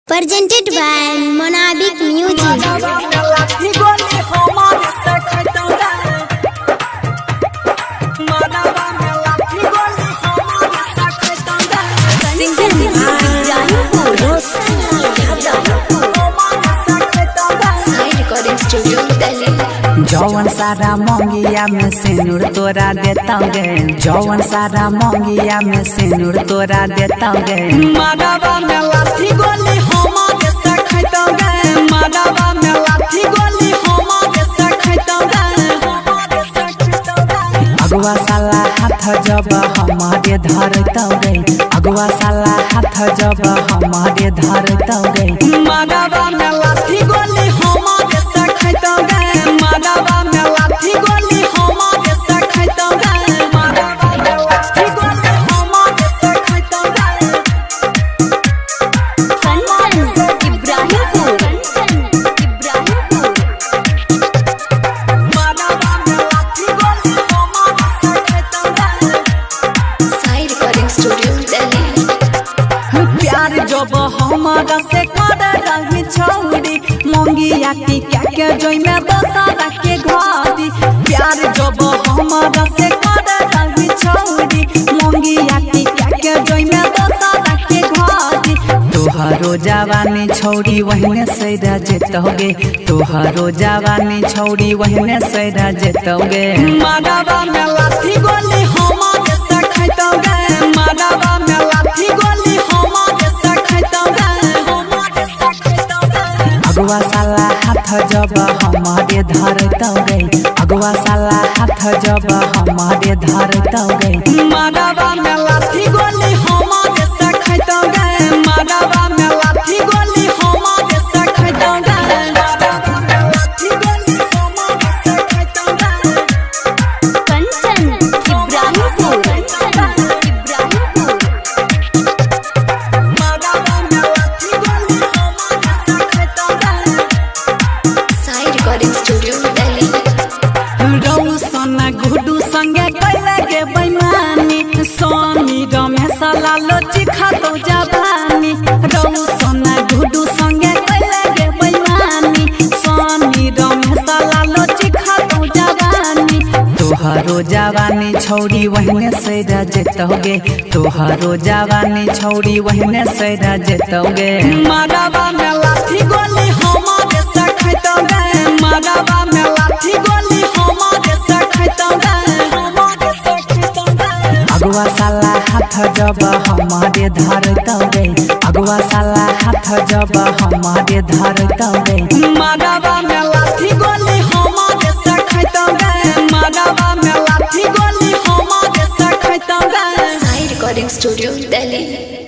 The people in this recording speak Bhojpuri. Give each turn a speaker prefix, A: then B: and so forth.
A: Presented by Monabic Music.
B: जौवन सारा मोंगिया में सिंदूर तोरा देता गे, जौवन सारा मोंगिया में सिंदूर तोरा देता गे।
C: माधवा में लाठी गोली हमारे से खैतो गे, माधवा में लाठी गोली हमारे से खैतो गे।
B: अगुआ साला हाथ जब हमारे धरता गे, अगुआ साला हाथ जब हमारे धरता गे।
C: माधवा में लाठी गोली हमारे से खैतो गे, माधवा में लाठी गोली हमारे से खैतो गे, माधवा में लाठी गोली हमारे से खैतो गे। माधवा में लाठी गोली हमारे से खैतो गे।
B: प्यार जब हमारा से कर रही छौरी, मोंगिया की क्या के जोई में दोसरा के घरी। प्यार जब हमारा से कर रही छौरी, मोंगिया की क्या के जोई में दोसरा के घरी। तोहरो जवानी छौरी वहने से जेतोगे, तोहरो जवानी छौरी वहने से जेतोगे।
C: माधवा में लाठी गोली हमारे से खैतो गे, माधवा में लाठी गोली हमारे से खैतो गे, हमारे से खैतो गे।
B: अगुआ साला हाथ जब हमारे धरता गे, अगुआ साला हाथ जब हमारे धरता गे।
C: माधवा में लाठी गोली हमारे से खैतो गे, माधवा में लाठी गोली हमारे से खैतो गे, माधवा में लाठी गोली हमारे से खैतो गे। माधवा में लाठी गोली हमारे से खैतो गे।
B: रौ सोना गुडू संगे कैले गे बैमानी, सोनी रमेश लालो चिखा तो जवानी। रौ सोना गुडू संगे कैले गे बैमानी, सोनी रमेश लालो चिखा तो जवानी। तोहरो जवानी छौरी वहने से जेतोगे, तोहरो जवानी छौरी वहने से जेतोगे।
C: माधवा में लाठी गोली हमारे से खैतो गे, माधवा में लाठी गोली हमारे से खैतो गे, हमारे से खैतो गे।
B: अगुआ साला हाथ जब हमारे धरता गे, अगुआ साला हाथ जब हमारे धरता गे।
C: माधवा में लाठी गोली हमारे से खैतो गे, माधवा में लाठी गोली हमारे से खैतो गे।
D: Sai Recording Studio, Delhi.